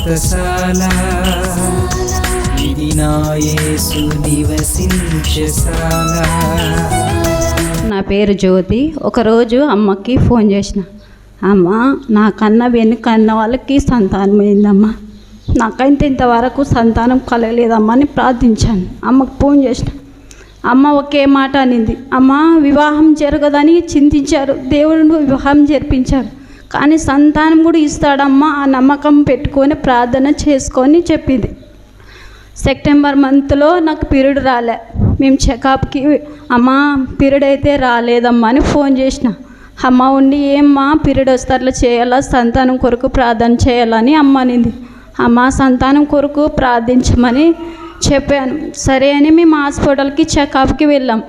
వ్రతశాల ఇది నా యేసు నివసించశాల. నా పేరు జ్యోతి. ఒకరోజు అమ్మకి ఫోన్ చేసిన, అమ్మ నాకన్నా వెనుకన్న వాళ్ళకి సంతానం అయిందమ్మా, నాకైతే ఇంతవరకు సంతానం కలగలేదమ్మా అని ప్రార్థించాను. అమ్మకు ఫోన్ చేసిన, అమ్మ ఒకే మాట అనింది, అమ్మ వివాహం జరగదని చింతించారు, దేవుడు వివాహం జరిపించారు, కానీ సంతానం కూడా ఇస్తాడమ్మా, ఆ నమ్మకం పెట్టుకొని ప్రార్థన చేసుకొని చెప్పింది. సెప్టెంబర్ మంత్లో నాకు పీరియడ్ రాలే. మేము చెకప్కి, అమ్మ పీరియడ్ అయితే రాలేదమ్మా అని ఫోన్ చేసిన. అమ్మ ఉండి, ఏమ్మా పీరియడ్ వస్తే అట్లా చేయాలా, సంతానం కొరకు ప్రార్థన చేయాలని అమ్మ అనింది. అమ్మ సంతానం కొరకు ప్రార్థించమని చెప్పాను. సరే అని మేము హాస్పిటల్కి చెకప్కి వెళ్ళాం.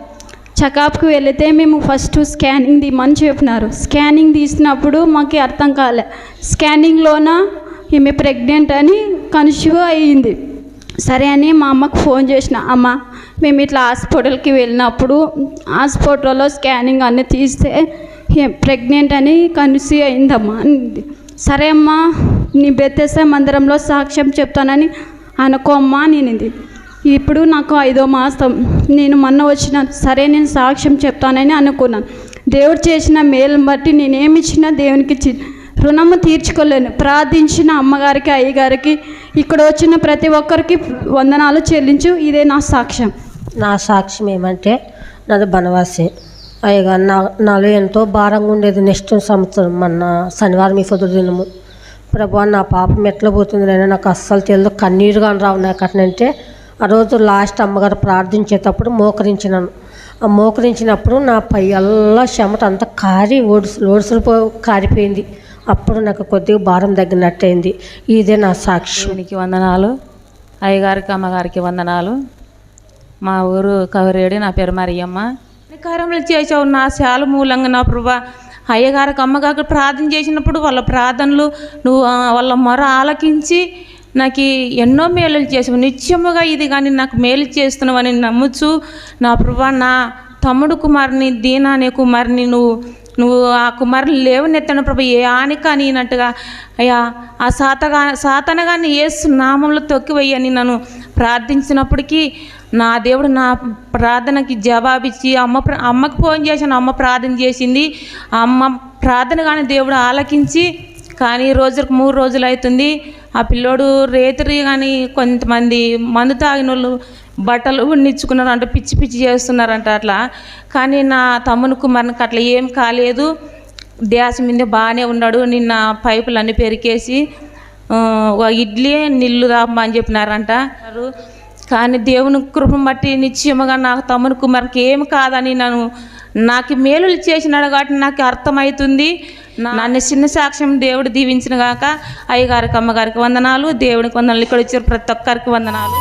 చెకప్కి వెళితే మేము ఫస్ట్ స్కానింగ్ తీయమని చెప్పినారు. స్కానింగ్ తీసినప్పుడు మాకు అర్థం కాలే, స్కానింగ్లోన ఈమె ప్రెగ్నెంట్ అని కన్సీవ్ అయ్యింది. సరే అని మా అమ్మకు ఫోన్ చేసిన, అమ్మ మేము ఇట్లా హాస్పిటల్కి వెళ్ళినప్పుడు హాస్పిటల్లో స్కానింగ్ అన్నీ తీస్తే ప్రెగ్నెంట్ అని కన్సీవ్ అయిందమ్మా అంది. సరే అమ్మా నీ బెతెస్దా మందిరంలో సాక్ష్యం చెప్తానని అనుకోమ్మా అనింది. ఇప్పుడు నాకు 5వ మాసం, నేను మొన్న వచ్చిన. సరే నేను సాక్ష్యం చెప్తానని అనుకున్నాను. దేవుడు చేసిన మేలుని బట్టి నేనేమి ఇచ్చినా దేవునికి రుణము తీర్చుకోలేను. ప్రార్థించిన అమ్మగారికి, అయ్యగారికి, ఇక్కడ వచ్చిన ప్రతి ఒక్కరికి వందనాలు చెల్లించు. ఇదే నా సాక్ష్యం. నా సాక్ష్యం ఏమంటే, నాది బనవాసి. అయ్యగారు నాలో ఎంతో భారంగా ఉండేది. నెక్స్ట్ సంవత్సరం మొన్న శనివారం ఈ పొద్దు దినము, ప్రభు నా పాపం ఎట్లా పోతుంది నేను, నాకు అస్సలు తెలియదు, కన్నీరు కానీ రావు నాకు అట్లంటే. ఆ రోజు లాస్ట్ అమ్మగారు ప్రార్థించేటప్పుడు మోకరించినాను. ఆ మోకరించినప్పుడు నా పై అల్లా చెమట అంతా కారి ఓడుసులు కారిపోయింది. అప్పుడు నాకు కొద్దిగా భారం తగ్గినట్టయింది. ఇదే నా సాక్షికి వందనాలు. అయ్యగారికి, అమ్మగారికి వందనాలు. మా ఊరు కవరేడి, నా పేరు మరియమ్మ. కార్యములు చేసావు నా శాల మూలంగా నా ప్రభా. అయ్యగారికి, అమ్మగారికి ప్రార్థన చేసినప్పుడు వాళ్ళ ప్రార్థనలు నువ్వు వాళ్ళ మొర ఆలకించి నాకు ఎన్నో మేలులు చేసావు. నిత్యముగా ఇది కానీ నాకు మేలు చేస్తున్నావని నమ్ముచు నా ప్రభా, నా తమ్ముడు కుమారుని, దీనా అనే కుమారుని నువ్వు ఆ కుమారుని లేవనెత్తను ప్రభు, ఏ ఆనిక అనినట్టుగా అయ్యా ఆ సాతనగాన్ని యేసు నామంలో తొక్కివయ్యని నన్ను ప్రార్థించినప్పటికీ నా దేవుడు నా ప్రార్థనకి జవాబిచ్చి అమ్మకు ఫోన్ చేశాను. అమ్మ ప్రార్థన చేసింది. ఆ అమ్మ ప్రార్థన కానీ దేవుడు ఆలకించి, కానీ రోజుకు 3 రోజులు అవుతుంది. ఆ పిల్లోడు రేతురి కానీ కొంతమంది మందు తాగిన వాళ్ళు బట్టలు నిచ్చుకున్నారు అంటే పిచ్చి పిచ్చి చేస్తున్నారంట అట్లా. కానీ నా తమ్ముని కుమారునికి అట్లా ఏం కాలేదు. డ్యాస్ మీద బాగానే ఉన్నాడు. నిన్న పైపులన్నీ పెరికేసి ఇడ్లీ నీళ్ళు రామ్మని చెప్పినారంట. కానీ దేవుని కృపను బట్టి నిశ్చయముగా నా తమ్ముని కుమారునికి ఏమి కాదని నాకు మేలులు చేసినాడు కాబట్టి నాకు అర్థమవుతుంది. నన్ను చిన్న సాక్ష్యం దేవుడు దీవించిన గాక. అయ్యగారికి, అమ్మగారికి వందనాలు, దేవునికి వందనాలు, ఇక్కడ వచ్చారు ప్రతి ఒక్కరికి వందనాలు.